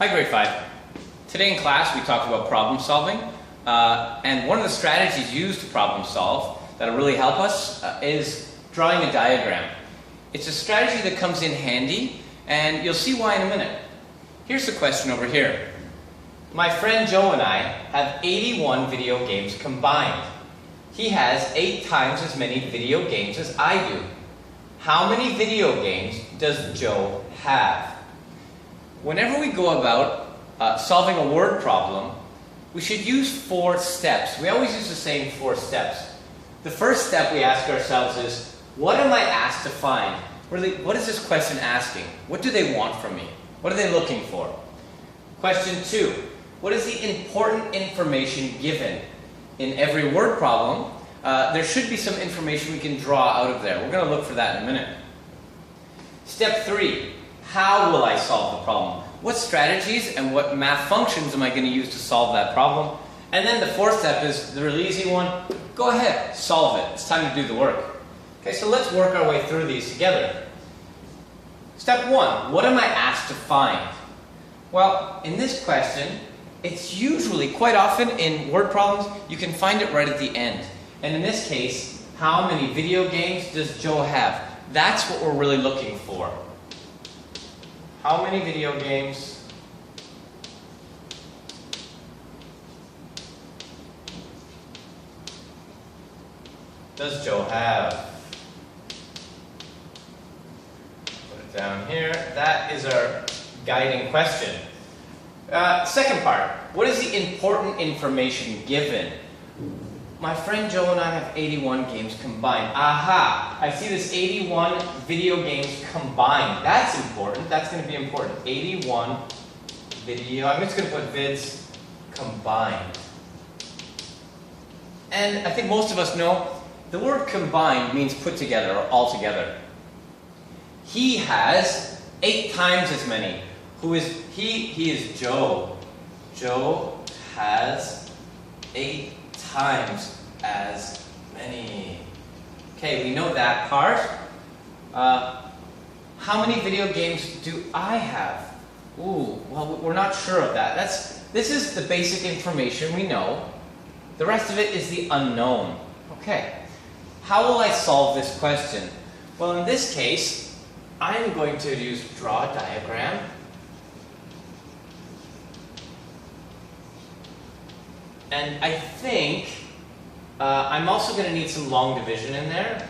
Hi, grade 5. Today in class we talked about problem solving, and one of the strategies used to problem solve that'll really help us is drawing a diagram. It's a strategy that comes in handy, and you'll see why in a minute. Here's the question over here. My friend Joe and I have 81 video games combined. He has 8 times as many video games as I do. How many video games does Joe have? Whenever we go about solving a word problem, we should use 4 steps. We always use the same 4 steps. The first step we ask ourselves is, what am I asked to find? Really, what is this question asking? What do they want from me? What are they looking for? Question 2, what is the important information given? In every word problem, there should be some information we can draw out of there. We're going to look for that in a minute. Step 3, how will I solve the problem? What strategies and what math functions am I going to use to solve that problem? And then the 4th step is the really easy one. Go ahead, solve it. It's time to do the work. Okay, so let's work our way through these together. Step 1, what am I asked to find? Well, in this question, it's usually, quite often in word problems, you can find it right at the end. And in this case, how many video games does Joe have? That's what we're really looking for. How many video games does Joe have? Put it down here. That is our guiding question. Second part, what is the important information given? My friend Joe and I have 81 games combined. Aha! I see this 81 video games combined. That's important. That's going to be important. 81 video. I'm just going to put vids combined. And I think most of us know the word combined means put together or all together. He has 8 times as many. Who is he? He is Joe. Joe has 8 times as many. Okay, we know that part. How many video games do I have? Ooh, well, we're not sure of that. This is the basic information we know. The rest of it is the unknown. Okay, how will I solve this question? Well, in this case, I'm going to use draw a diagram. And I think I'm also going to need some long division in there.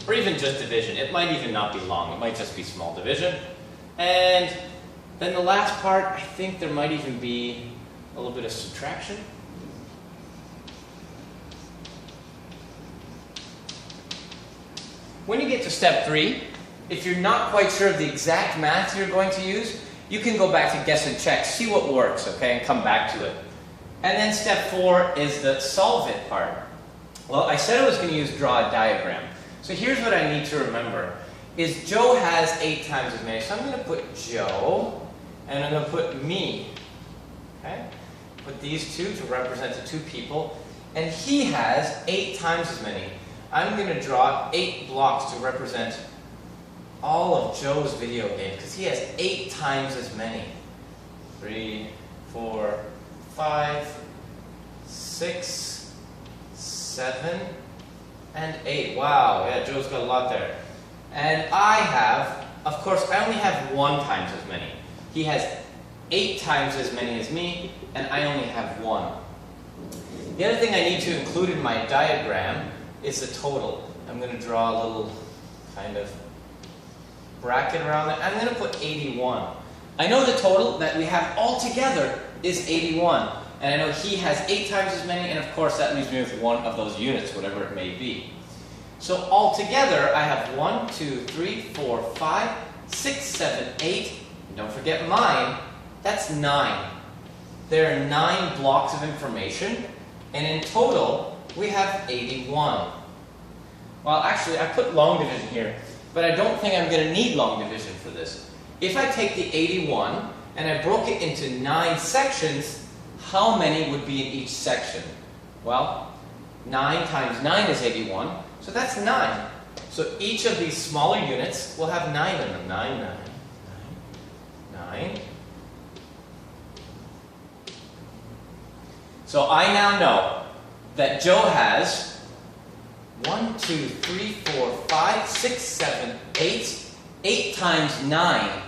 Or even just division. It might even not be long. It might just be small division. And then the last part, I think there might even be a little bit of subtraction. When you get to step 3, if you're not quite sure of the exact math you're going to use, you can go back to guess and check, see what works, okay, and come back to it. And then step 4 is the solve it part. Well, I said I was going to use draw a diagram. So here's what I need to remember, is Joe has 8 times as many. So I'm going to put Joe, and I'm going to put me. Okay? Put these 2 to represent the 2 people. And he has 8 times as many. I'm going to draw 8 blocks to represent all of Joe's video games, because he has 8 times as many. 3, 4, 5, 6, 7, and 8. Wow, yeah, Joe's got a lot there. And I have, of course, I only have 1 times as many. He has 8 times as many as me, and I only have 1. The other thing I need to include in my diagram is the total. I'm going to draw a little kind of bracket around it. I'm going to put 81. I know the total that we have all together is 81. And I know he has 8 times as many, and of course that leaves me with one of those units, whatever it may be. So all together I have 1, 2, 3, 4, 5, 6, 7, 8. And don't forget mine. That's 9. There are 9 blocks of information, and in total we have 81. Well, actually I put long division here, but I don't think I'm going to need long division for this. If I take the 81 and I broke it into 9 sections, how many would be in each section? Well, 9 times 9 is 81, so that's 9. So each of these smaller units will have 9 in them. 9, 9, 9, 9. So I now know that Joe has 1, 2, 3, 4, 5, 6, 7, 8. 8 times 9.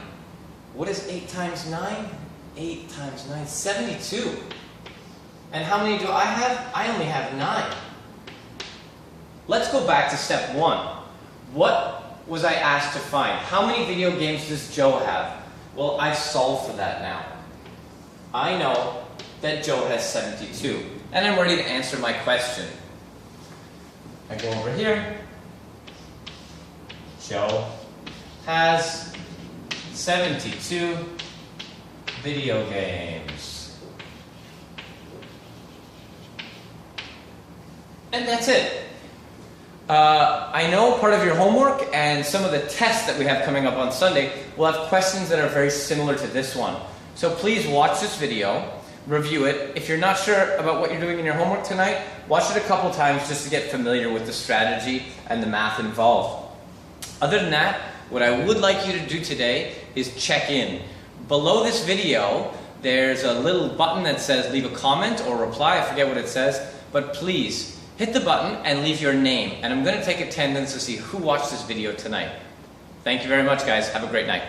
What is 8 times 9? 8 times 9, 72. And how many do I have? I only have 9. Let's go back to step 1. What was I asked to find? How many video games does Joe have? Well, I've solved for that now. I know that Joe has 72. And I'm ready to answer my question. I go over here. Joe has 72 video games. And that's it. I know part of your homework and some of the tests that we have coming up on Sunday will have questions that are very similar to this one. So please watch this video, review it. If you're not sure about what you're doing in your homework tonight, watch it a couple times just to get familiar with the strategy and the math involved. Other than that, what I would like you to do today is check in. Below this video, there's a little button that says leave a comment or reply. I forget what it says, but please hit the button and leave your name. And I'm going to take attendance to see who watched this video tonight. Thank you very much, guys. Have a great night.